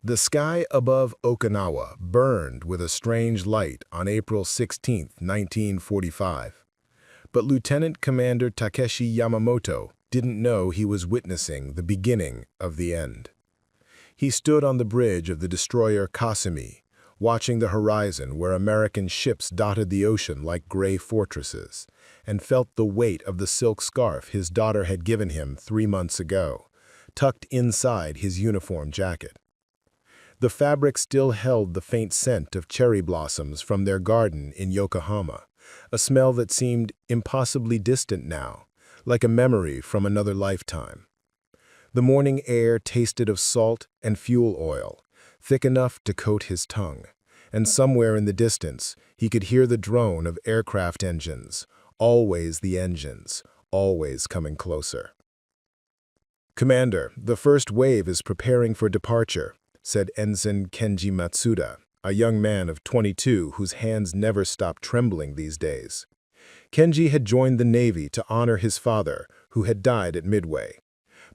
The sky above Okinawa burned with a strange light on April 16, 1945. But Lieutenant Commander Takeshi Yamamoto didn't know he was witnessing the beginning of the end. He stood on the bridge of the destroyer Kasumi, watching the horizon where American ships dotted the ocean like gray fortresses, and felt the weight of the silk scarf his daughter had given him 3 months ago, tucked inside his uniform jacket. The fabric still held the faint scent of cherry blossoms from their garden in Yokohama, a smell that seemed impossibly distant now, like a memory from another lifetime. The morning air tasted of salt and fuel oil, thick enough to coat his tongue, and somewhere in the distance he could hear the drone of aircraft engines, always the engines, always coming closer. "Commander, the first wave is preparing for departure," said Ensign Kenji Matsuda, a young man of 22 whose hands never stopped trembling these days. Kenji had joined the Navy to honor his father, who had died at Midway.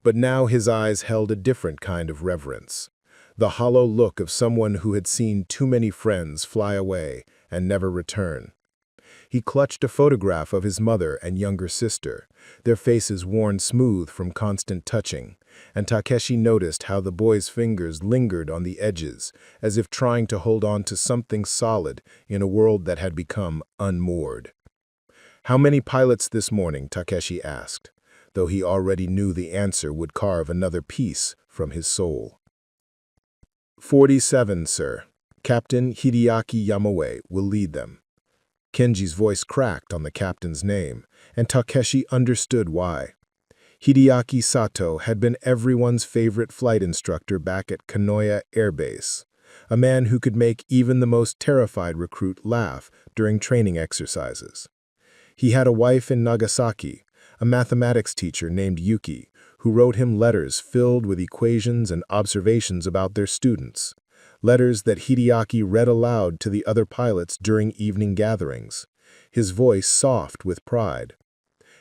But now his eyes held a different kind of reverence, the hollow look of someone who had seen too many friends fly away and never return. He clutched a photograph of his mother and younger sister, their faces worn smooth from constant touching, and Takeshi noticed how the boy's fingers lingered on the edges, as if trying to hold on to something solid in a world that had become unmoored. "How many pilots this morning?" Takeshi asked, though he already knew the answer would carve another piece from his soul. 47, sir. Captain Hideaki Yamamoto will lead them." Kenji's voice cracked on the captain's name, and Takeshi understood why. Hideaki Sato had been everyone's favorite flight instructor back at Kanoya Air Base, a man who could make even the most terrified recruit laugh during training exercises. He had a wife in Nagasaki, a mathematics teacher named Yuki, who wrote him letters filled with equations and observations about their students, letters that Hideaki read aloud to the other pilots during evening gatherings, his voice soft with pride.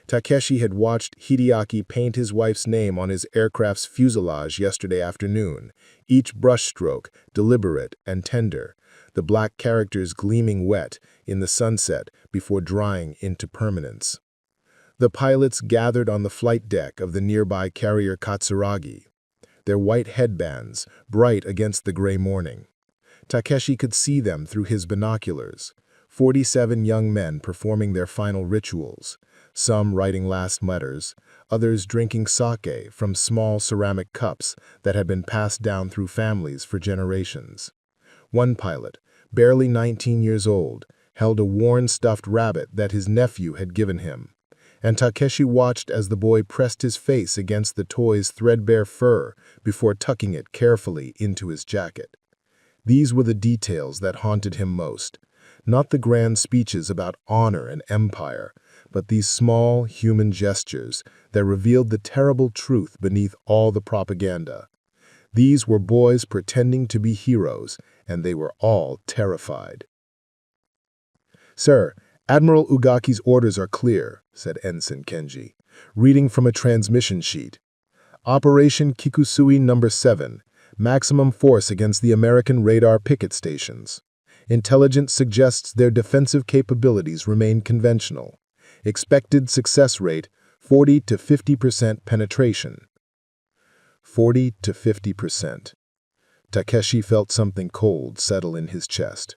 Takeshi had watched Hideaki paint his wife's name on his aircraft's fuselage yesterday afternoon, each brushstroke deliberate and tender, the black characters gleaming wet in the sunset before drying into permanence. The pilots gathered on the flight deck of the nearby carrier Katsuragi, their white headbands bright against the gray morning. Takeshi could see them through his binoculars, 47 young men performing their final rituals, some writing last letters, others drinking sake from small ceramic cups that had been passed down through families for generations. One pilot, barely 19 years old, held a worn stuffed rabbit that his nephew had given him, and Takeshi watched as the boy pressed his face against the toy's threadbare fur before tucking it carefully into his jacket. These were the details that haunted him most, not the grand speeches about honor and empire, but these small human gestures that revealed the terrible truth beneath all the propaganda. These were boys pretending to be heroes, and they were all terrified. "Sir, Admiral Ugaki's orders are clear," said Ensign Kenji, reading from a transmission sheet. "Operation Kikusui Number 7, maximum force against the American radar picket stations. Intelligence suggests their defensive capabilities remain conventional. Expected success rate, 40 to 50% penetration." 40 to 50%. Takeshi felt something cold settle in his chest.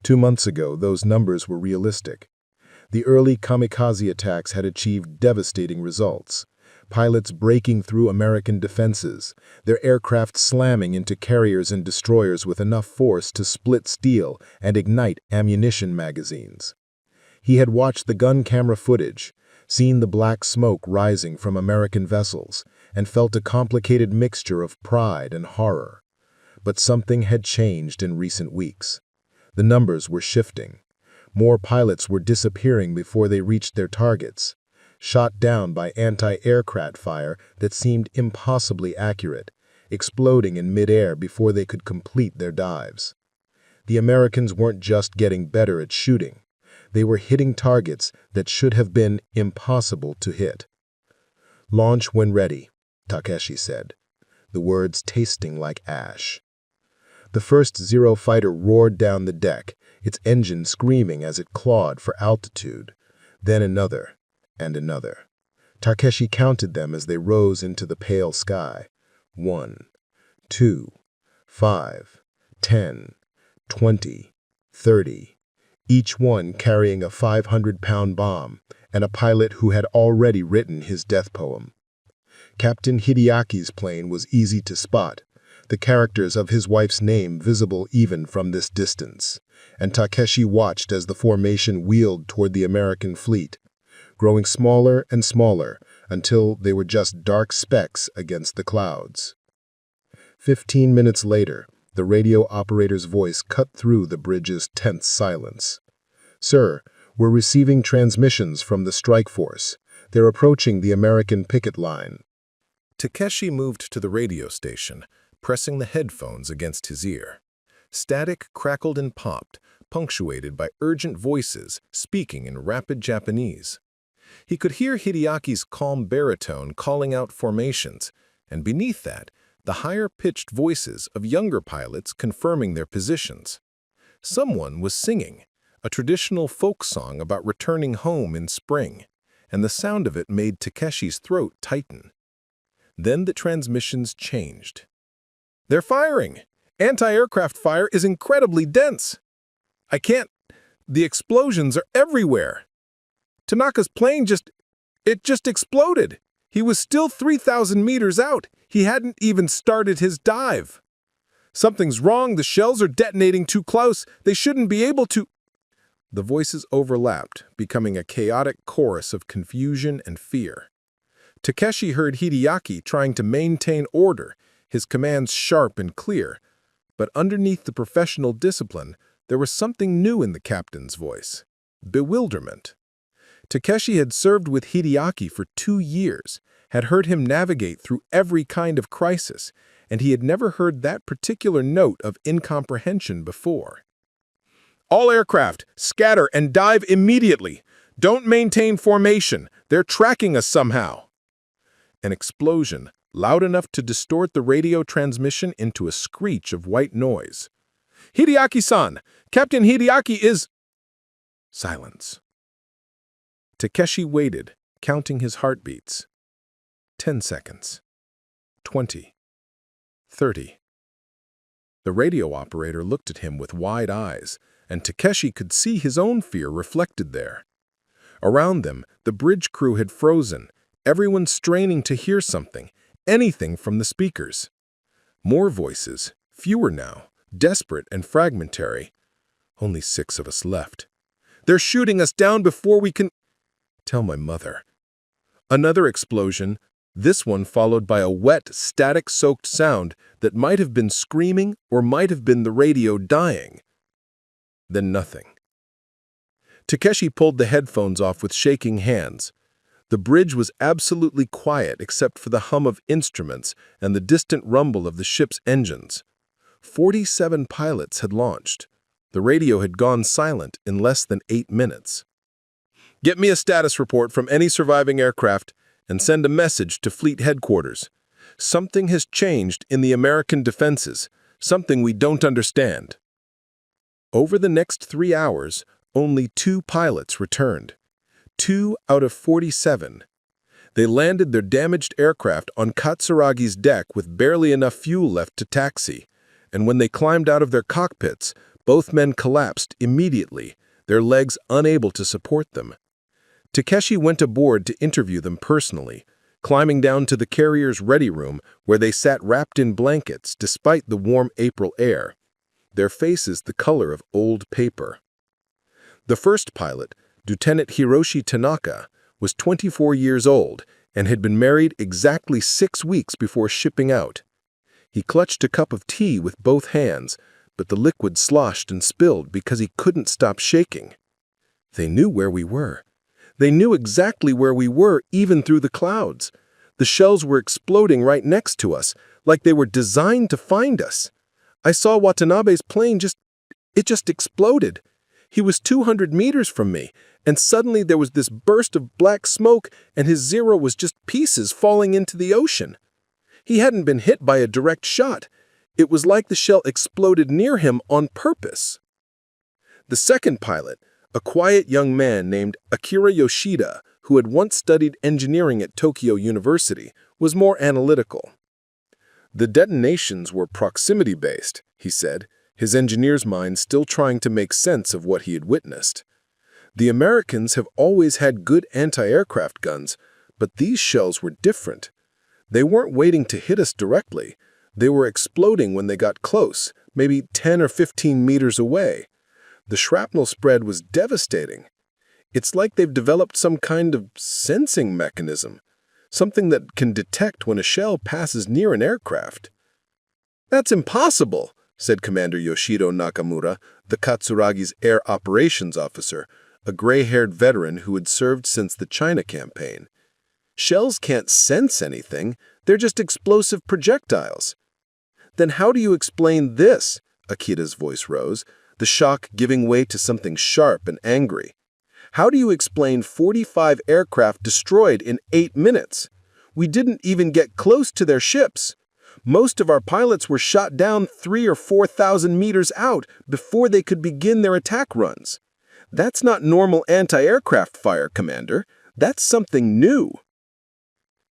2 months ago, those numbers were realistic. The early Kamikaze attacks had achieved devastating results. Pilots breaking through American defenses, their aircraft slamming into carriers and destroyers with enough force to split steel and ignite ammunition magazines. He had watched the gun camera footage, seen the black smoke rising from American vessels, and felt a complicated mixture of pride and horror. But something had changed in recent weeks. The numbers were shifting. More pilots were disappearing before they reached their targets, shot down by anti-aircraft fire that seemed impossibly accurate, exploding in midair before they could complete their dives. The Americans weren't just getting better at shooting. They were hitting targets that should have been impossible to hit. "Launch when ready," Takeshi said, the words tasting like ash. The first Zero fighter roared down the deck, its engine screaming as it clawed for altitude. Then another, and another. Takeshi counted them as they rose into the pale sky. 1, 2, 5, 10, 20, 30, each one carrying a 500-pound bomb, and a pilot who had already written his death poem. Captain Hideaki's plane was easy to spot, the characters of his wife's name visible even from this distance, and Takeshi watched as the formation wheeled toward the American fleet, growing smaller and smaller until they were just dark specks against the clouds. 15 minutes later, the radio operator's voice cut through the bridge's tense silence. "Sir, we're receiving transmissions from the strike force. They're approaching the American picket line." Takeshi moved to the radio station, pressing the headphones against his ear. Static crackled and popped, punctuated by urgent voices speaking in rapid Japanese. He could hear Hideaki's calm baritone calling out formations, and beneath that, the higher-pitched voices of younger pilots confirming their positions. Someone was singing, a traditional folk song about returning home in spring, and the sound of it made Takeshi's throat tighten. Then the transmissions changed. "They're firing! Anti-aircraft fire is incredibly dense! I can't... The explosions are everywhere! Tanaka's plane just exploded! He was still 3,000 meters out! He hadn't even started his dive! Something's wrong, the shells are detonating too close, they shouldn't be able to..." The voices overlapped, becoming a chaotic chorus of confusion and fear. Takeshi heard Hideaki trying to maintain order, his commands sharp and clear, but underneath the professional discipline, there was something new in the captain's voice: bewilderment. Takeshi had served with Hideaki for 2 years, had heard him navigate through every kind of crisis, and he had never heard that particular note of incomprehension before. "All aircraft, scatter and dive immediately! Don't maintain formation! They're tracking us somehow!" An explosion, loud enough to distort the radio transmission into a screech of white noise. "Hideaki-san! Captain Hideaki is..." Silence. Takeshi waited, counting his heartbeats. 10 seconds. 20. 30. The radio operator looked at him with wide eyes, and Takeshi could see his own fear reflected there. Around them, the bridge crew had frozen, everyone straining to hear something, anything from the speakers. More voices, fewer now, desperate and fragmentary. "Only 6 of us left. They're shooting us down before we can..." "Tell my mother." Another explosion, this one followed by a wet, static-soaked sound that might have been screaming or might have been the radio dying. Then nothing. Takeshi pulled the headphones off with shaking hands. The bridge was absolutely quiet except for the hum of instruments and the distant rumble of the ship's engines. 47 pilots had launched. The radio had gone silent in less than 8 minutes. "Get me a status report from any surviving aircraft and send a message to fleet headquarters. Something has changed in the American defenses, something we don't understand." Over the next 3 hours, only 2 pilots returned. 2 out of 47. They landed their damaged aircraft on Katsuragi's deck with barely enough fuel left to taxi, and when they climbed out of their cockpits, both men collapsed immediately, their legs unable to support them. Takeshi went aboard to interview them personally, climbing down to the carrier's ready room where they sat wrapped in blankets despite the warm April air, their faces the color of old paper. The first pilot, Lieutenant Hiroshi Tanaka, was 24 years old and had been married exactly 6 weeks before shipping out. He clutched a cup of tea with both hands, but the liquid sloshed and spilled because he couldn't stop shaking. They knew where we were. They knew exactly where we were, even through the clouds. The shells were exploding right next to us, like they were designed to find us. I saw Watanabe's plane just exploded. He was 200 meters from me, and suddenly there was this burst of black smoke, and his Zero was just pieces falling into the ocean. He hadn't been hit by a direct shot. It was like the shell exploded near him on purpose. The second pilot, a quiet young man named Akira Yoshida, who had once studied engineering at Tokyo University, was more analytical. The detonations were proximity-based, he said, his engineer's mind still trying to make sense of what he had witnessed. The Americans have always had good anti-aircraft guns, but these shells were different. They weren't waiting to hit us directly. They were exploding when they got close, maybe 10 or 15 meters away. The shrapnel spread was devastating. It's like they've developed some kind of sensing mechanism, something that can detect when a shell passes near an aircraft. "That's impossible," said Commander Yoshito Nakamura, the Katsuragi's air operations officer, a gray-haired veteran who had served since the China campaign. "Shells can't sense anything. They're just explosive projectiles." "Then how do you explain this?" Akita's voice rose, the shock giving way to something sharp and angry. "How do you explain 45 aircraft destroyed in 8 minutes? We didn't even get close to their ships. Most of our pilots were shot down 3,000 or 4,000 meters out before they could begin their attack runs. That's not normal anti-aircraft fire, Commander. That's something new."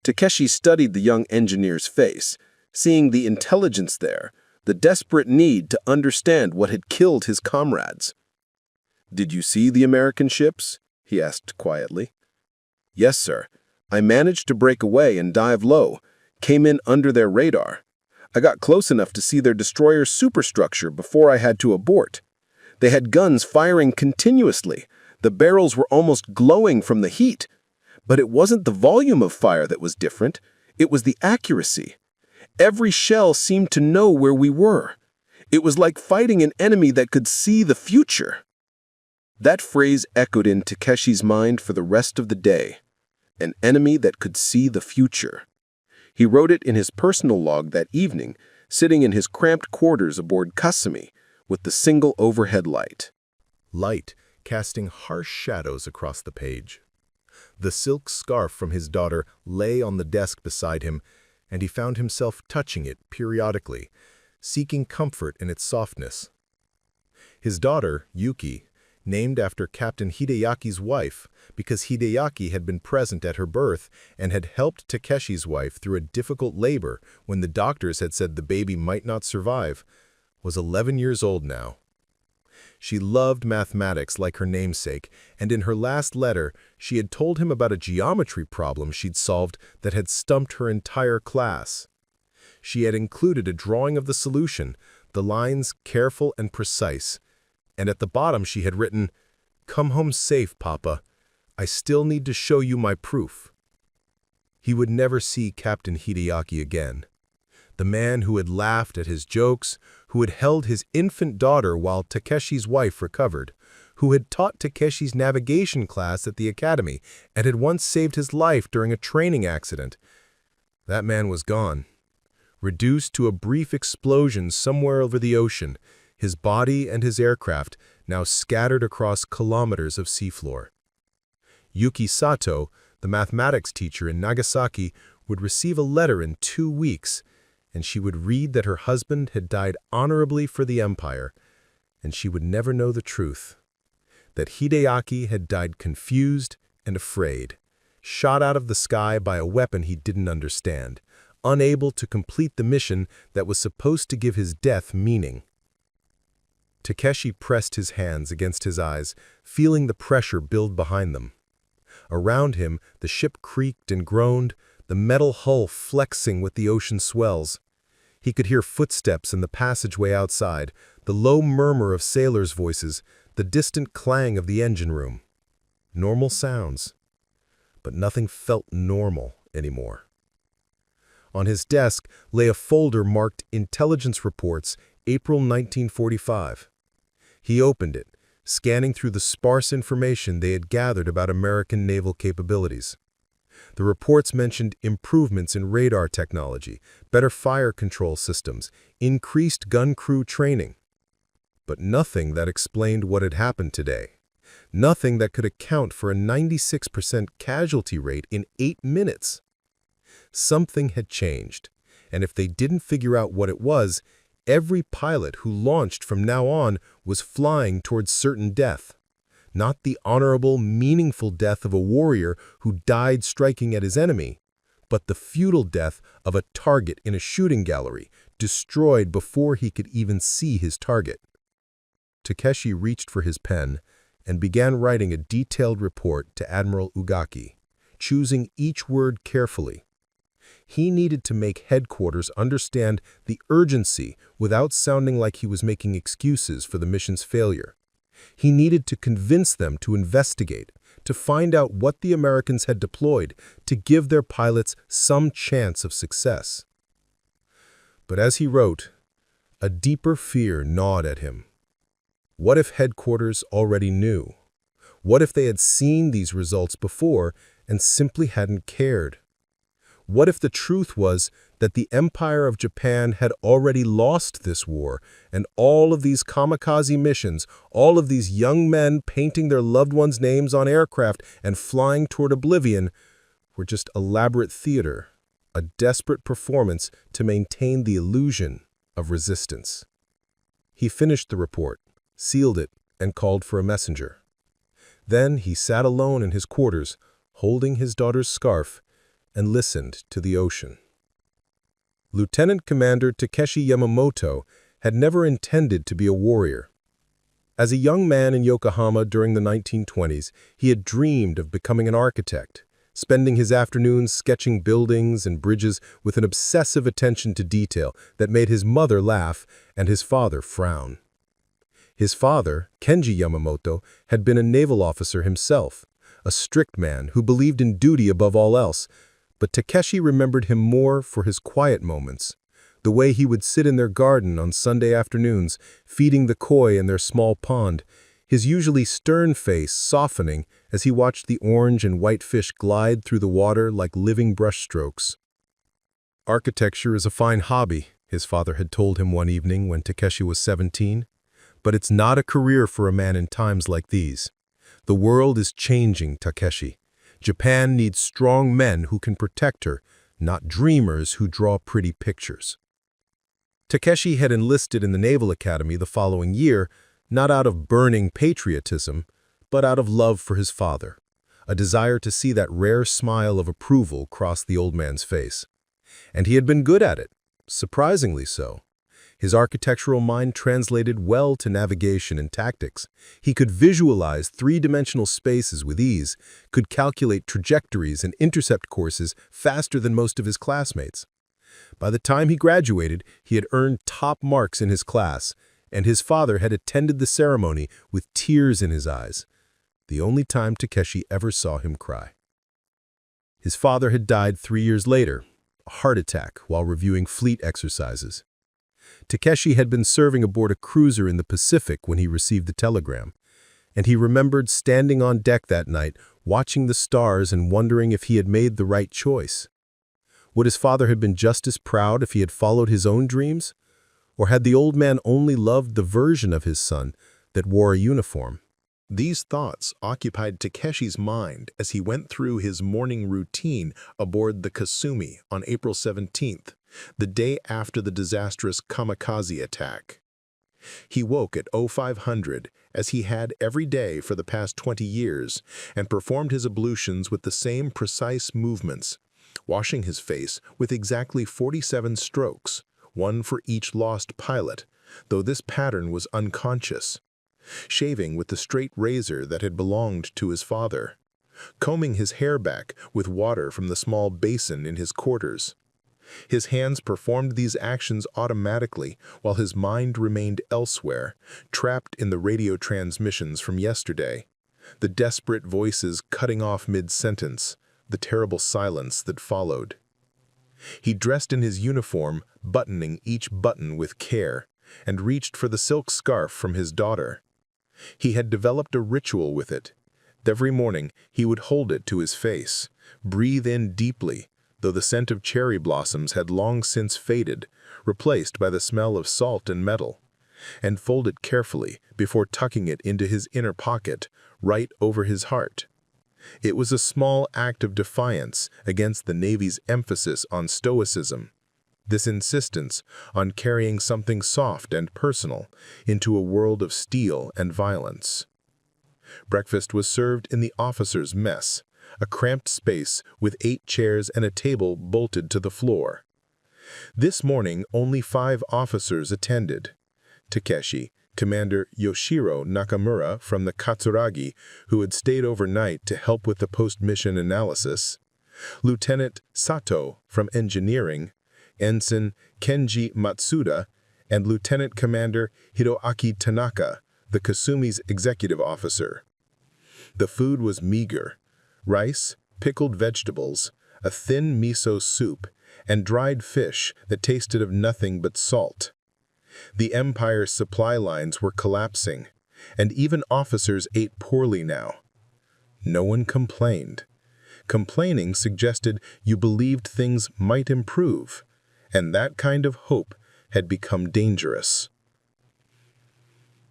Takeshi studied the young engineer's face, seeing the intelligence there, the desperate need to understand what had killed his comrades. "Did you see the American ships?" he asked quietly. "Yes, sir. I managed to break away and dive low, came in under their radar. I got close enough to see their destroyer's superstructure before I had to abort. They had guns firing continuously. The barrels were almost glowing from the heat. But it wasn't the volume of fire that was different. It was the accuracy. Every shell seemed to know where we were. It was like fighting an enemy that could see the future." That phrase echoed in Takeshi's mind for the rest of the day. An enemy that could see the future. He wrote it in his personal log that evening, sitting in his cramped quarters aboard Kasumi, with the single overhead light. Light casting harsh shadows across the page. The silk scarf from his daughter lay on the desk beside him, and he found himself touching it periodically, seeking comfort in its softness. His daughter, Yuki, named after Captain Hideyaki's wife, because Hideyaki had been present at her birth and had helped Takeshi's wife through a difficult labor when the doctors had said the baby might not survive, was 11 years old now. She loved mathematics like her namesake, and in her last letter, she had told him about a geometry problem she'd solved that had stumped her entire class. She had included a drawing of the solution, the lines careful and precise, and at the bottom she had written, "Come home safe, Papa. I still need to show you my proof." He would never see Captain Hideyaki again. The man who had laughed at his jokes, who had held his infant daughter while Takeshi's wife recovered, who had taught Takeshi's navigation class at the academy and had once saved his life during a training accident. That man was gone, reduced to a brief explosion somewhere over the ocean, his body and his aircraft now scattered across kilometers of seafloor. Yuki Sato, the mathematics teacher in Nagasaki, would receive a letter in 2 weeks, and she would read that her husband had died honorably for the empire, and she would never know the truth. That Hideyaki had died confused and afraid, shot out of the sky by a weapon he didn't understand, unable to complete the mission that was supposed to give his death meaning. Takeshi pressed his hands against his eyes, feeling the pressure build behind them. Around him, the ship creaked and groaned, the metal hull flexing with the ocean swells. He could hear footsteps in the passageway outside, the low murmur of sailors' voices, the distant clang of the engine room. Normal sounds. But nothing felt normal anymore. On his desk lay a folder marked Intelligence Reports, April 1945. He opened it, scanning through the sparse information they had gathered about American naval capabilities. The reports mentioned improvements in radar technology, better fire control systems, increased gun crew training. But nothing that explained what had happened today. Nothing that could account for a 96% casualty rate in 8 minutes. Something had changed, and if they didn't figure out what it was, every pilot who launched from now on was flying towards certain death. Not the honorable, meaningful death of a warrior who died striking at his enemy, but the futile death of a target in a shooting gallery, destroyed before he could even see his target. Takeshi reached for his pen and began writing a detailed report to Admiral Ugaki, choosing each word carefully. He needed to make headquarters understand the urgency without sounding like he was making excuses for the mission's failure. He needed to convince them to investigate, to find out what the Americans had deployed, to give their pilots some chance of success. But as he wrote, a deeper fear gnawed at him. What if headquarters already knew? What if they had seen these results before and simply hadn't cared? What if the truth was that the Empire of Japan had already lost this war, and all of these kamikaze missions, all of these young men painting their loved ones' names on aircraft and flying toward oblivion, were just elaborate theater, a desperate performance to maintain the illusion of resistance? He finished the report, sealed it, and called for a messenger. Then he sat alone in his quarters, holding his daughter's scarf, and listened to the ocean. Lieutenant Commander Takeshi Yamamoto had never intended to be a warrior. As a young man in Yokohama during the 1920s, he had dreamed of becoming an architect, spending his afternoons sketching buildings and bridges with an obsessive attention to detail that made his mother laugh and his father frown. His father, Kenji Yamamoto, had been a naval officer himself, a strict man who believed in duty above all else, but Takeshi remembered him more for his quiet moments, the way he would sit in their garden on Sunday afternoons, feeding the koi in their small pond, his usually stern face softening as he watched the orange and white fish glide through the water like living brushstrokes. Architecture is a fine hobby, his father had told him one evening when Takeshi was 17, but it's not a career for a man in times like these. The world is changing, Takeshi. Japan needs strong men who can protect her, not dreamers who draw pretty pictures. Takeshi had enlisted in the Naval Academy the following year, not out of burning patriotism, but out of love for his father, a desire to see that rare smile of approval cross the old man's face. And he had been good at it, surprisingly so. His architectural mind translated well to navigation and tactics. He could visualize three-dimensional spaces with ease, could calculate trajectories and intercept courses faster than most of his classmates. By the time he graduated, he had earned top marks in his class, and his father had attended the ceremony with tears in his eyes, the only time Takeshi ever saw him cry. His father had died 3 years later, a heart attack while reviewing fleet exercises. Takeshi had been serving aboard a cruiser in the Pacific when he received the telegram, and he remembered standing on deck that night, watching the stars and wondering if he had made the right choice. Would his father have been just as proud if he had followed his own dreams? Or had the old man only loved the version of his son that wore a uniform? These thoughts occupied Takeshi's mind as he went through his morning routine aboard the Kasumi on April 17th, the day after the disastrous Kamikaze attack. He woke at 0500, as he had every day for the past 20 years, and performed his ablutions with the same precise movements, washing his face with exactly 47 strokes, one for each lost pilot, though this pattern was unconscious, shaving with the straight razor that had belonged to his father, combing his hair back with water from the small basin in his quarters. His hands performed these actions automatically while his mind remained elsewhere, trapped in the radio transmissions from yesterday, the desperate voices cutting off mid-sentence, the terrible silence that followed. He dressed in his uniform, buttoning each button with care, and reached for the silk scarf from his daughter. He had developed a ritual with it. Every morning he would hold it to his face, breathe in deeply, though the scent of cherry blossoms had long since faded, replaced by the smell of salt and metal, and fold it carefully before tucking it into his inner pocket, right over his heart. It was a small act of defiance against the Navy's emphasis on stoicism, this insistence on carrying something soft and personal into a world of steel and violence. Breakfast was served in the officers' mess, a cramped space with 8 chairs and a table bolted to the floor. This morning, only 5 officers attended. Takeshi, Commander Yoshiro Nakamura from the Katsuragi, who had stayed overnight to help with the post-mission analysis, Lieutenant Sato from Engineering, Ensign Kenji Matsuda, and Lieutenant Commander Hiroaki Tanaka, the Kasumi's executive officer. The food was meager: rice, pickled vegetables, a thin miso soup, and dried fish that tasted of nothing but salt. The Empire's supply lines were collapsing, and even officers ate poorly now. No one complained. Complaining suggested you believed things might improve, and that kind of hope had become dangerous.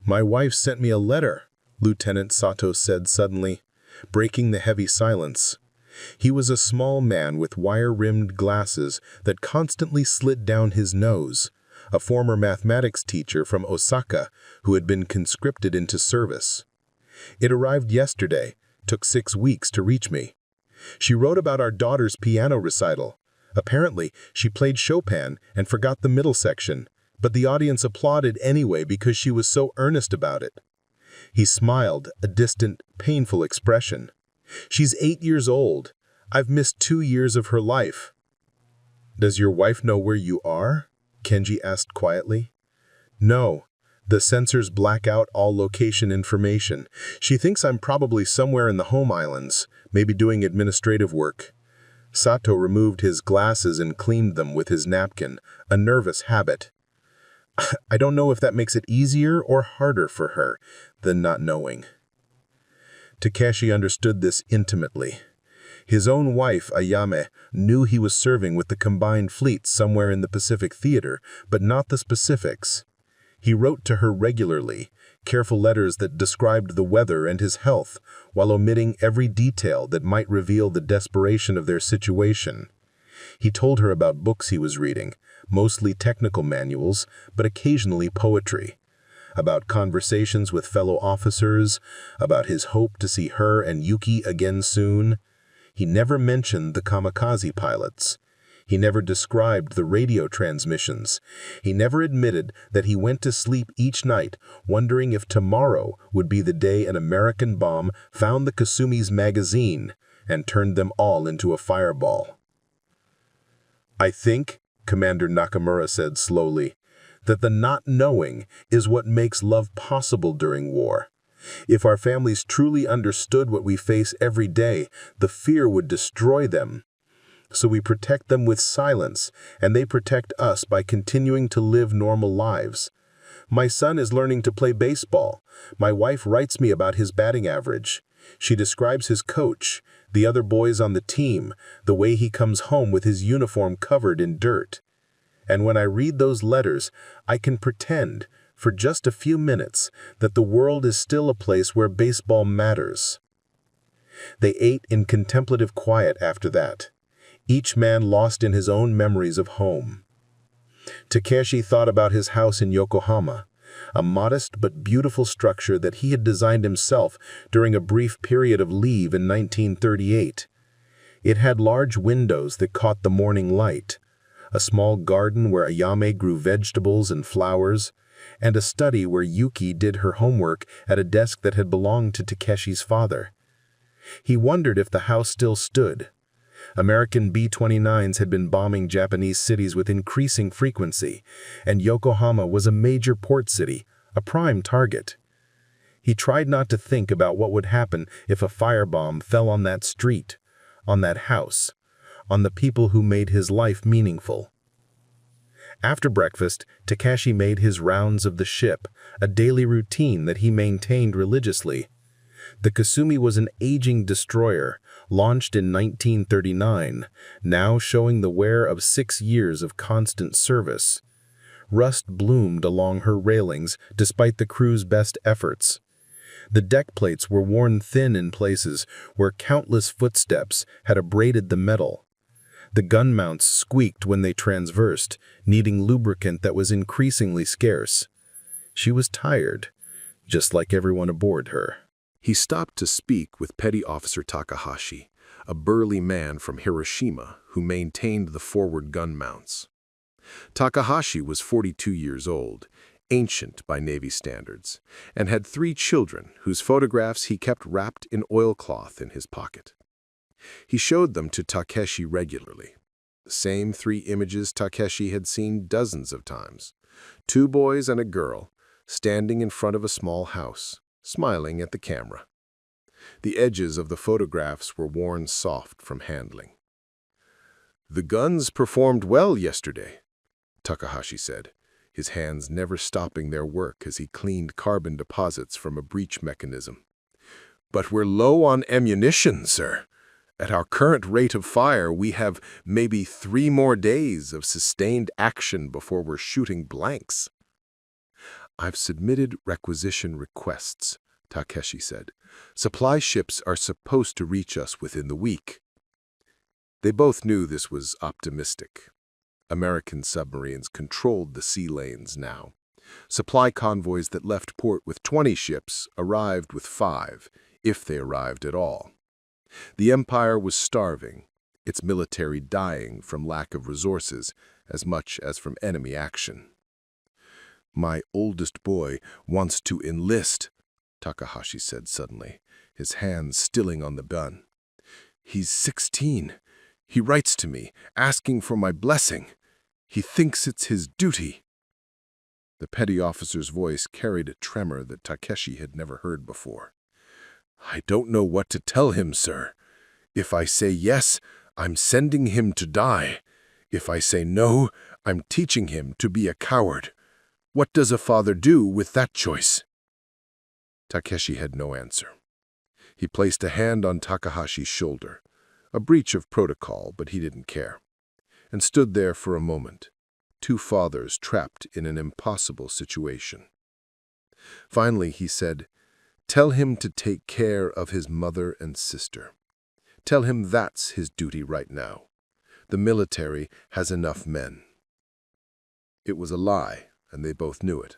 "My wife sent me a letter," Lieutenant Sato said suddenly, breaking the heavy silence. He was a small man with wire-rimmed glasses that constantly slid down his nose, a former mathematics teacher from Osaka who had been conscripted into service. "It arrived yesterday, took 6 weeks to reach me. She wrote about our daughter's piano recital. Apparently, she played Chopin and forgot the middle section, but the audience applauded anyway because she was so earnest about it." He smiled, a distant, painful expression. "She's 8 years old. I've missed 2 years of her life." "Does your wife know where you are?" Kenji asked quietly. "No. The sensors black out all location information. She thinks I'm probably somewhere in the home islands, maybe doing administrative work." Sato removed his glasses and cleaned them with his napkin, a nervous habit. "I don't know if that makes it easier or harder for her than not knowing." Takeshi understood this intimately. His own wife, Ayame, knew he was serving with the combined fleet somewhere in the Pacific Theater, but not the specifics. He wrote to her regularly, careful letters that described the weather and his health, while omitting every detail that might reveal the desperation of their situation. He told her about books he was reading, mostly technical manuals, but occasionally poetry, about conversations with fellow officers, about his hope to see her and Yuki again soon. He never mentioned the kamikaze pilots. He never described the radio transmissions. He never admitted that he went to sleep each night wondering if tomorrow would be the day an American bomb found the Kasumi's magazine and turned them all into a fireball. "I think," Commander Nakamura said slowly, "that the not knowing is what makes love possible during war. If our families truly understood what we face every day, the fear would destroy them. So we protect them with silence, and they protect us by continuing to live normal lives. My son is learning to play baseball. My wife writes me about his batting average. She describes his coach, the other boys on the team, the way he comes home with his uniform covered in dirt. And when I read those letters, I can pretend, for just a few minutes, that the world is still a place where baseball matters." They ate in contemplative quiet after that, each man lost in his own memories of home. Takeshi thought about his house in Yokohama, a modest but beautiful structure that he had designed himself during a brief period of leave in 1938. It had large windows that caught the morning light, a small garden where Ayame grew vegetables and flowers, and a study where Yuki did her homework at a desk that had belonged to Takeshi's father. He wondered if the house still stood. American B-29s had been bombing Japanese cities with increasing frequency, and Yokohama was a major port city, a prime target. He tried not to think about what would happen if a firebomb fell on that street, on that house, on the people who made his life meaningful. After breakfast, Takeshi made his rounds of the ship, a daily routine that he maintained religiously. The Kasumi was an aging destroyer, launched in 1939, now showing the wear of 6 years of constant service. Rust bloomed along her railings despite the crew's best efforts. The deck plates were worn thin in places where countless footsteps had abraded the metal. The gun mounts squeaked when they transversed, needing lubricant that was increasingly scarce. She was tired, just like everyone aboard her. He stopped to speak with Petty Officer Takahashi, a burly man from Hiroshima who maintained the forward gun mounts. Takahashi was 42 years old, ancient by Navy standards, and had 3 children whose photographs he kept wrapped in oilcloth in his pocket. He showed them to Takeshi regularly. The same 3 images Takeshi had seen dozens of times. 2 boys and a girl, standing in front of a small house, smiling at the camera. The edges of the photographs were worn soft from handling. "The guns performed well yesterday," Takahashi said, his hands never stopping their work as he cleaned carbon deposits from a breech mechanism. "But we're low on ammunition, sir. At our current rate of fire, we have maybe 3 more days of sustained action before we're shooting blanks." "I've submitted requisition requests," Takeshi said. "Supply ships are supposed to reach us within the week." They both knew this was optimistic. American submarines controlled the sea lanes now. Supply convoys that left port with 20 ships arrived with 5, if they arrived at all. The Empire was starving, its military dying from lack of resources as much as from enemy action. "My oldest boy wants to enlist," Takahashi said suddenly, his hands stilling on the gun. "He's 16. He writes to me, asking for my blessing. He thinks it's his duty." The petty officer's voice carried a tremor that Takeshi had never heard before. "I don't know what to tell him, sir. If I say yes, I'm sending him to die. If I say no, I'm teaching him to be a coward. What does a father do with that choice?" Takeshi had no answer. He placed a hand on Takahashi's shoulder, a breach of protocol, but he didn't care, and stood there for a moment, 2 fathers trapped in an impossible situation. Finally, he said, "Tell him to take care of his mother and sister. Tell him that's his duty right now. The military has enough men." It was a lie, and they both knew it.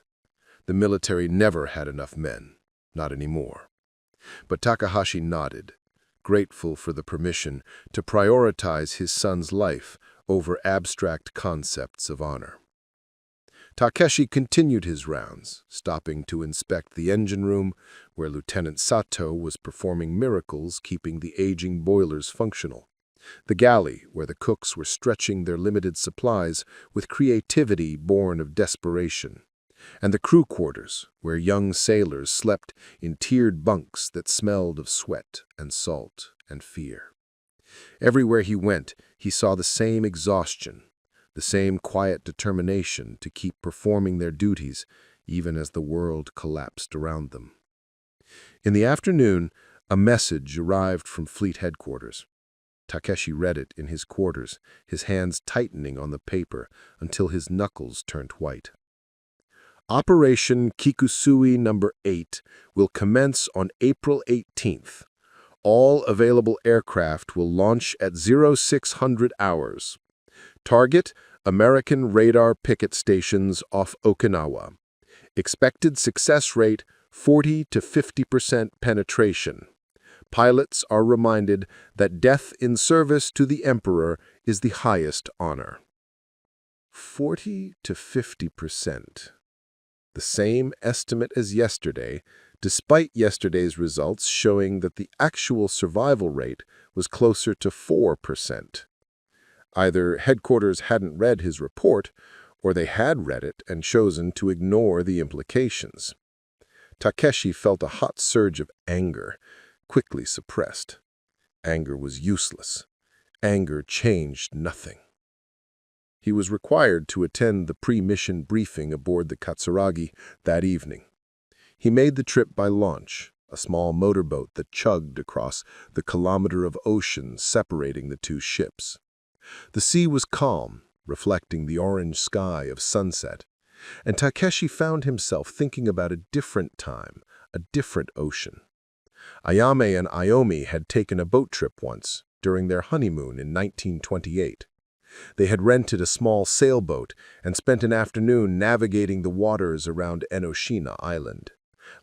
The military never had enough men, not anymore. But Takahashi nodded, grateful for the permission to prioritize his son's life over abstract concepts of honor. Takeshi continued his rounds, stopping to inspect the engine room, where Lieutenant Sato was performing miracles keeping the aging boilers functional, the galley, where the cooks were stretching their limited supplies with creativity born of desperation, and the crew quarters, where young sailors slept in tiered bunks that smelled of sweat and salt and fear. Everywhere he went, he saw the same exhaustion, the same quiet determination to keep performing their duties even as the world collapsed around them. In the afternoon, a message arrived from Fleet Headquarters. Takeshi read it in his quarters, his hands tightening on the paper until his knuckles turned white. "Operation Kikusui Number 8 will commence on April 18th. All available aircraft will launch at 0600 hours. Target, American radar picket stations off Okinawa. Expected success rate, 40 to 50% penetration. Pilots are reminded that death in service to the Emperor is the highest honor." 40 to 50%. The same estimate as yesterday, despite yesterday's results showing that the actual survival rate was closer to 4%. Either headquarters hadn't read his report, or they had read it and chosen to ignore the implications. Takeshi felt a hot surge of anger, quickly suppressed. Anger was useless. Anger changed nothing. He was required to attend the pre-mission briefing aboard the Katsuragi that evening. He made the trip by launch, a small motorboat that chugged across the kilometer of ocean separating the 2 ships. The sea was calm, reflecting the orange sky of sunset, and Takeshi found himself thinking about a different time, a different ocean. Ayame and Aomi had taken a boat trip once, during their honeymoon in 1928. They had rented a small sailboat and spent an afternoon navigating the waters around Enoshima Island,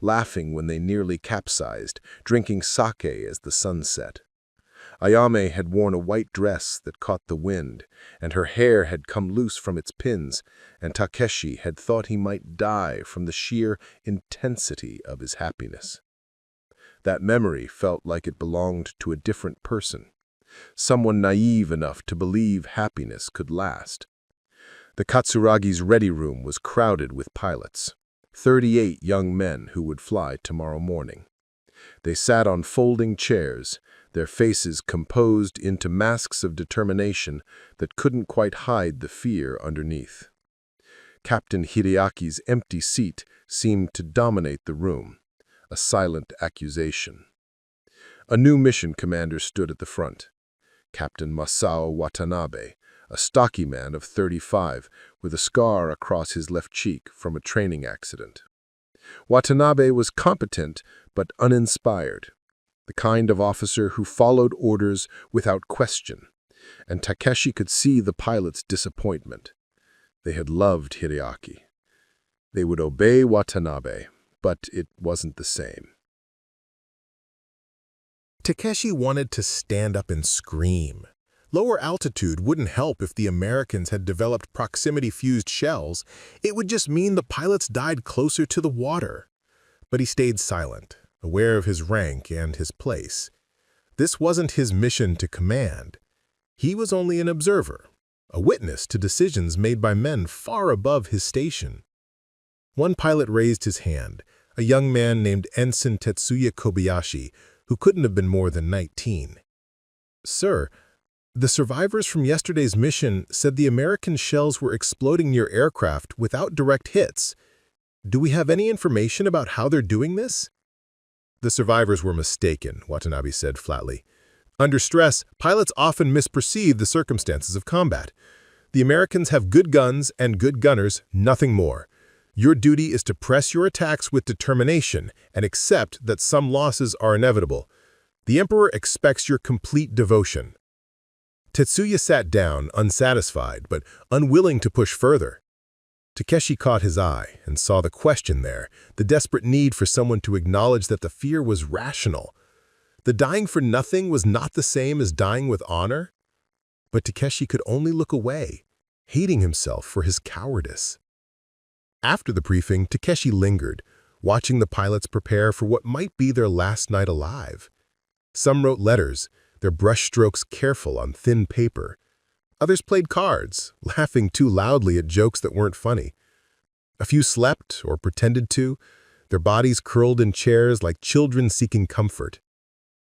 laughing when they nearly capsized, drinking sake as the sun set. Ayame had worn a white dress that caught the wind, and her hair had come loose from its pins, and Takeshi had thought he might die from the sheer intensity of his happiness. That memory felt like it belonged to a different person, someone naive enough to believe happiness could last. The Katsuragi's ready room was crowded with pilots, 38 young men who would fly tomorrow morning. They sat on folding chairs, their faces composed into masks of determination that couldn't quite hide the fear underneath. Captain Hideaki's empty seat seemed to dominate the room, a silent accusation. A new mission commander stood at the front. Captain Masao Watanabe, a stocky man of 35 with a scar across his left cheek from a training accident. Watanabe was competent but uninspired, the kind of officer who followed orders without question, and Takeshi could see the pilot's disappointment. They had loved Hideaki. They would obey Watanabe, but it wasn't the same. Takeshi wanted to stand up and scream. Lower altitude wouldn't help if the Americans had developed proximity-fused shells. It would just mean the pilots died closer to the water. But he stayed silent, aware of his rank and his place. This wasn't his mission to command. He was only an observer, a witness to decisions made by men far above his station. One pilot raised his hand, a young man named Ensign Tetsuya Kobayashi, who couldn't have been more than 19. "Sir, the survivors from yesterday's mission said the American shells were exploding near aircraft without direct hits. Do we have any information about how they're doing this?" "The survivors were mistaken," Watanabe said flatly. "Under stress, pilots often misperceive the circumstances of combat. The Americans have good guns and good gunners, nothing more. Your duty is to press your attacks with determination and accept that some losses are inevitable. The Emperor expects your complete devotion." Tetsuya sat down, unsatisfied but unwilling to push further. Takeshi caught his eye and saw the question there, the desperate need for someone to acknowledge that the fear was rational. The dying for nothing was not the same as dying with honor. But Takeshi could only look away, hating himself for his cowardice. After the briefing, Takeshi lingered, watching the pilots prepare for what might be their last night alive. Some wrote letters, their brushstrokes careful on thin paper. Others played cards, laughing too loudly at jokes that weren't funny. A few slept or pretended to, their bodies curled in chairs like children seeking comfort.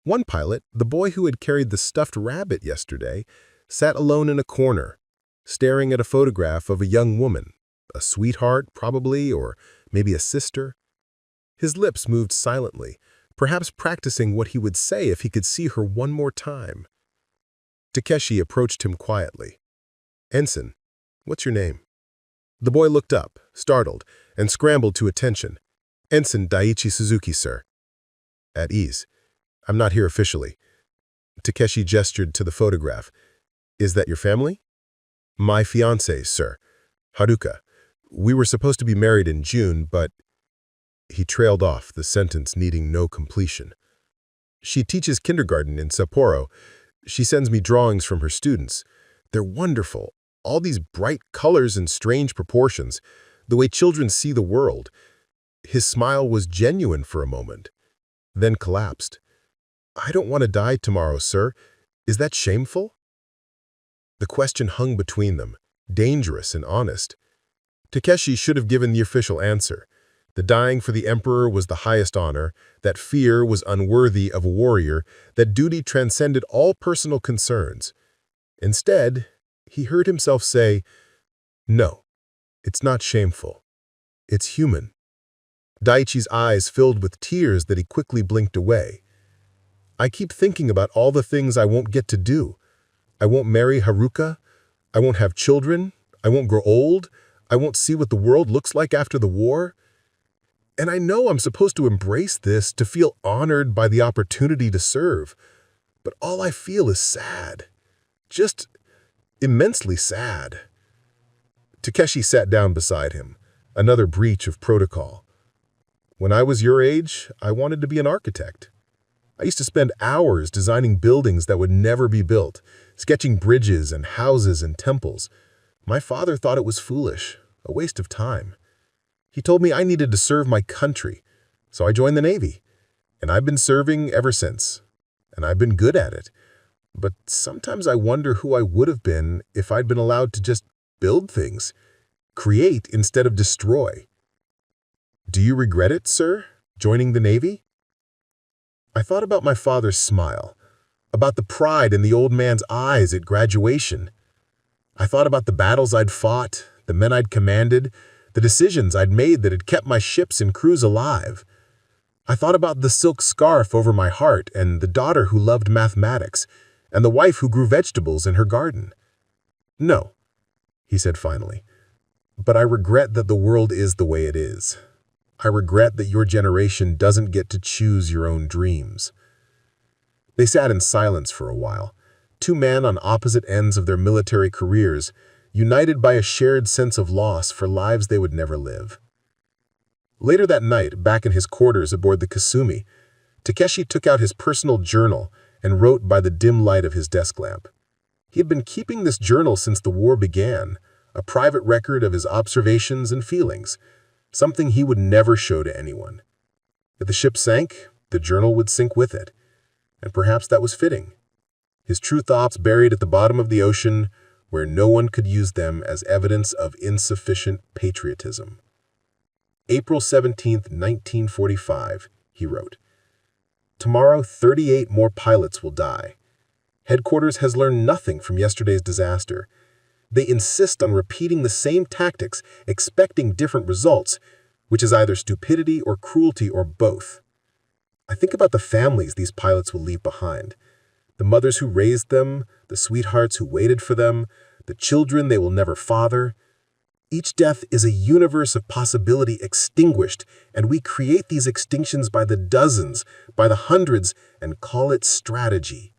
One pilot, the boy who had carried the stuffed rabbit yesterday, sat alone in a corner, staring at a photograph of a young woman. A sweetheart, probably, or maybe a sister. His lips moved silently, perhaps practicing what he would say if he could see her one more time. Takeshi approached him quietly. "Ensign, what's your name?" The boy looked up, startled, and scrambled to attention. "Ensign Daichi Suzuki, sir." "At ease. I'm not here officially." Takeshi gestured to the photograph. "Is that your family?" "My fiancée, sir. Haruka. We were supposed to be married in June, but—" He trailed off, the sentence needing no completion. "She teaches kindergarten in Sapporo. She sends me drawings from her students. They're wonderful, all these bright colors and strange proportions, the way children see the world." His smile was genuine for a moment, then collapsed. "I don't want to die tomorrow, sir. Is that shameful?" The question hung between them, dangerous and honest. Takeshi should have given the official answer. The dying for the Emperor was the highest honor, that fear was unworthy of a warrior, that duty transcended all personal concerns. Instead, he heard himself say, "No, it's not shameful. It's human." Daichi's eyes filled with tears that he quickly blinked away. "I keep thinking about all the things I won't get to do. I won't marry Haruka. I won't have children. I won't grow old. I won't see what the world looks like after the war. And I know I'm supposed to embrace this, to feel honored by the opportunity to serve. but all I feel is sad. Just immensely sad. Takeshi sat down beside him, another breach of protocol. When I was your age, I wanted to be an architect. I used to spend hours designing buildings that would never be built, sketching bridges and houses and temples. My father thought it was foolish, a waste of time. He told me I needed to serve my country, so I joined the Navy. And I've been serving ever since. And I've been good at it. But sometimes I wonder who I would have been if I'd been allowed to just build things, create instead of destroy. Do you regret it, sir, joining the Navy? I thought about my father's smile, about the pride in the old man's eyes at graduation. I thought about the battles I'd fought, the men I'd commanded, the decisions I'd made that had kept my ships and crews alive. I thought about the silk scarf over my heart and the daughter who loved mathematics and the wife who grew vegetables in her garden. No, he said finally, but I regret that the world is the way it is. I regret that your generation doesn't get to choose your own dreams. They sat in silence for a while, two men on opposite ends of their military careers, united by a shared sense of loss for lives they would never live. Later that night, back in his quarters aboard the Kasumi, Takeshi took out his personal journal and wrote by the dim light of his desk lamp. He had been keeping this journal since the war began, a private record of his observations and feelings, something he would never show to anyone. If the ship sank, the journal would sink with it, and perhaps that was fitting. His true thoughts buried at the bottom of the ocean, where no one could use them as evidence of insufficient patriotism. April 17, 1945, he wrote, "Tomorrow, 38 more pilots will die. Headquarters has learned nothing from yesterday's disaster. They insist on repeating the same tactics, expecting different results, which is either stupidity or cruelty or both. I think about the families these pilots will leave behind, the mothers who raised them, the sweethearts who waited for them, the children they will never father. Each death is a universe of possibility extinguished, and we create these extinctions by the dozens, by the hundreds, and call it strategy.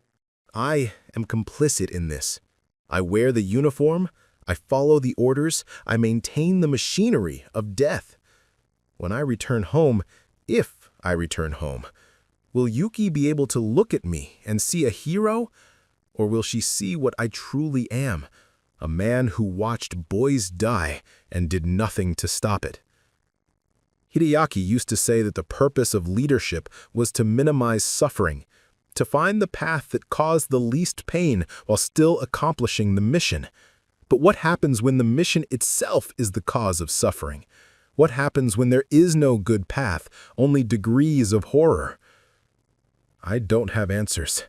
I am complicit in this. I wear the uniform, I follow the orders, I maintain the machinery of death. When I return home, if I return home, will Yuki be able to look at me and see a hero? Or will she see what I truly am, a man who watched boys die and did nothing to stop it? Hideaki used to say that the purpose of leadership was to minimize suffering, to find the path that caused the least pain while still accomplishing the mission. But what happens when the mission itself is the cause of suffering? What happens when there is no good path, only degrees of horror? I don't have answers.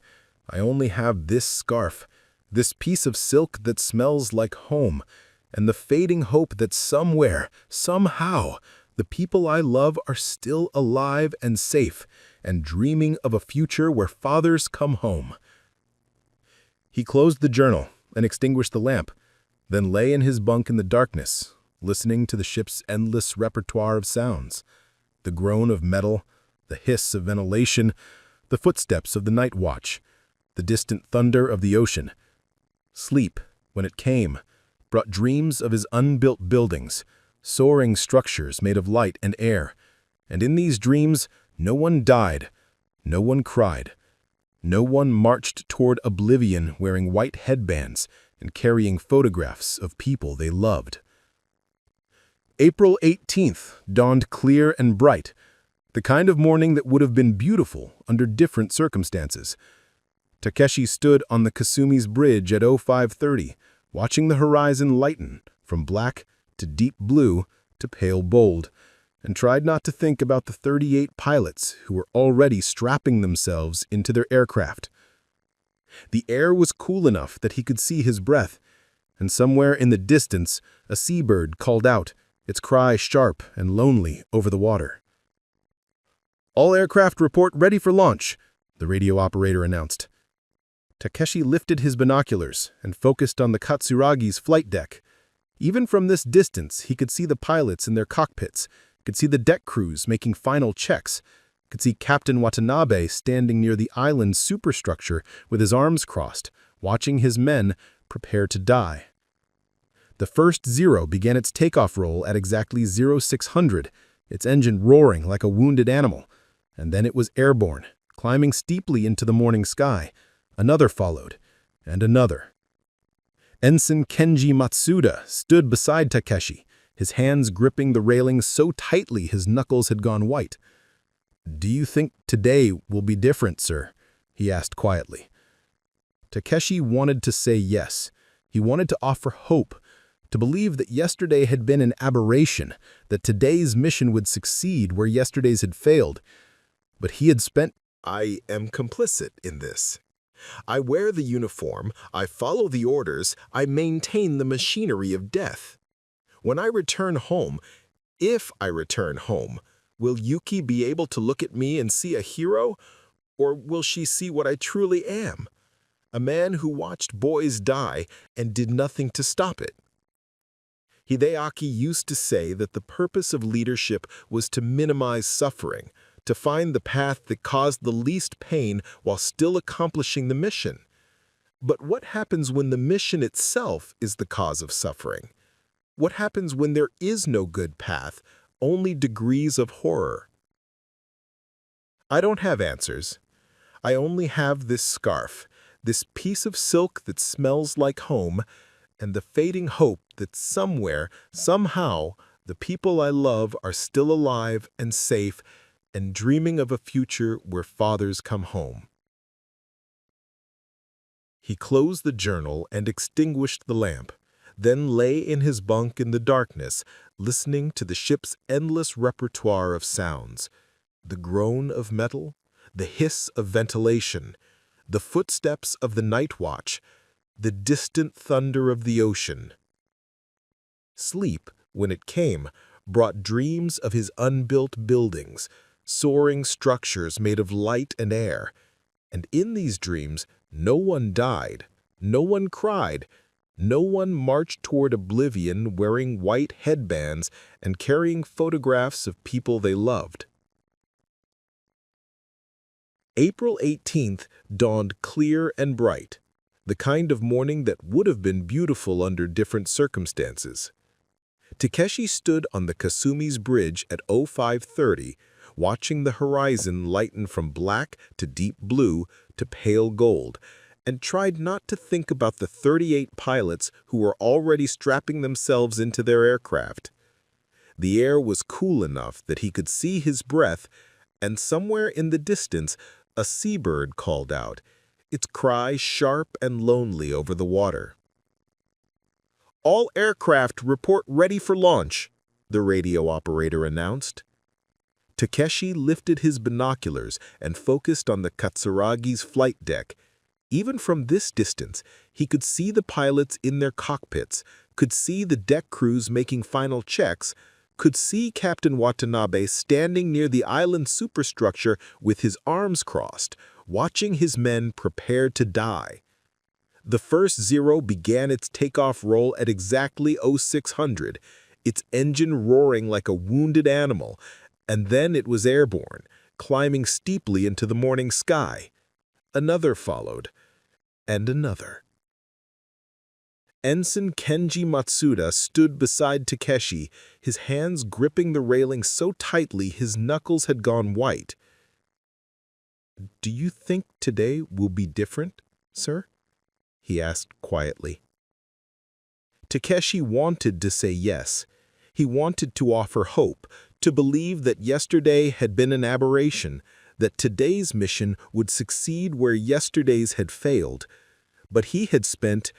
I only have this scarf, this piece of silk that smells like home, and the fading hope that somewhere, somehow, the people I love are still alive and safe, and dreaming of a future where fathers come home. He closed the journal and extinguished the lamp, then lay in his bunk in the darkness, listening to the ship's endless repertoire of sounds, the groan of metal, the hiss of ventilation, the footsteps of the night watch, the distant thunder of the ocean. Sleep, when it came, brought dreams of his unbuilt buildings, soaring structures made of light and air, and in these dreams, no one died, no one cried, no one marched toward oblivion wearing white headbands and carrying photographs of people they loved. April 18th dawned clear and bright, the kind of morning that would have been beautiful under different circumstances. Takeshi stood on the Kasumi's bridge at 0530, watching the horizon lighten from black to deep blue to pale bold, and tried not to think about the 38 pilots who were already strapping themselves into their aircraft. The air was cool enough that he could see his breath, and somewhere in the distance a seabird called out, its cry sharp and lonely over the water. "All aircraft report ready for launch," the radio operator announced. Takeshi lifted his binoculars and focused on the Katsuragi's flight deck. Even from this distance, he could see the pilots in their cockpits, could see the deck crews making final checks, could see Captain Watanabe standing near the island superstructure with his arms crossed, watching his men prepare to die. The first Zero began its takeoff roll at exactly 0600, its engine roaring like a wounded animal, and then it was airborne, climbing steeply into the morning sky. Another followed, and another. Ensign Kenji Matsuda stood beside Takeshi, his hands gripping the railing so tightly his knuckles had gone white. "Do you think today will be different, sir?" he asked quietly. Takeshi wanted to say yes. He wanted to offer hope, to believe that yesterday had been an aberration, that today's mission would succeed where yesterday's had failed. But he had spent— I am complicit in this. I wear the uniform, I follow the orders, I maintain the machinery of death. When I return home, if I return home, will Yuki be able to look at me and see a hero? Or will she see what I truly am? A man who watched boys die and did nothing to stop it. Hideaki used to say that the purpose of leadership was to minimize suffering, to find the path that caused the least pain while still accomplishing the mission. But what happens when the mission itself is the cause of suffering? What happens when there is no good path, only degrees of horror? I don't have answers. I only have this scarf, this piece of silk that smells like home, and the fading hope that somewhere, somehow, the people I love are still alive and safe and dreaming of a future where fathers come home. He closed the journal and extinguished the lamp, then lay in his bunk in the darkness, listening to the ship's endless repertoire of sounds, the groan of metal, the hiss of ventilation, the footsteps of the night watch, the distant thunder of the ocean. Sleep, when it came, brought dreams of his unbuilt buildings, soaring structures made of light and air, and in these dreams no one died, no one cried, no one marched toward oblivion wearing white headbands and carrying photographs of people they loved. April 18th dawned clear and bright, the kind of morning that would have been beautiful under different circumstances. Takeshi stood on the Kasumi's bridge at 0530, watching the horizon lighten from black to deep blue to pale gold, and tried not to think about the 38 pilots who were already strapping themselves into their aircraft. The air was cool enough that he could see his breath, and somewhere in the distance a seabird called out, its cry sharp and lonely over the water. "All aircraft report ready for launch," the radio operator announced. Takeshi lifted his binoculars and focused on the Katsuragi's flight deck. Even from this distance, he could see the pilots in their cockpits, could see the deck crews making final checks, could see Captain Watanabe standing near the island superstructure with his arms crossed, watching his men prepare to die. The first Zero began its takeoff roll at exactly 0600, its engine roaring like a wounded animal, and then it was airborne, climbing steeply into the morning sky. Another followed, and another. Ensign Kenji Matsuda stood beside Takeshi, his hands gripping the railing so tightly his knuckles had gone white. "Do you think today will be different, sir?" he asked quietly. Takeshi wanted to say yes. He wanted to offer hope, to believe that yesterday had been an aberration, that today's mission would succeed where yesterday's had failed. But he had spent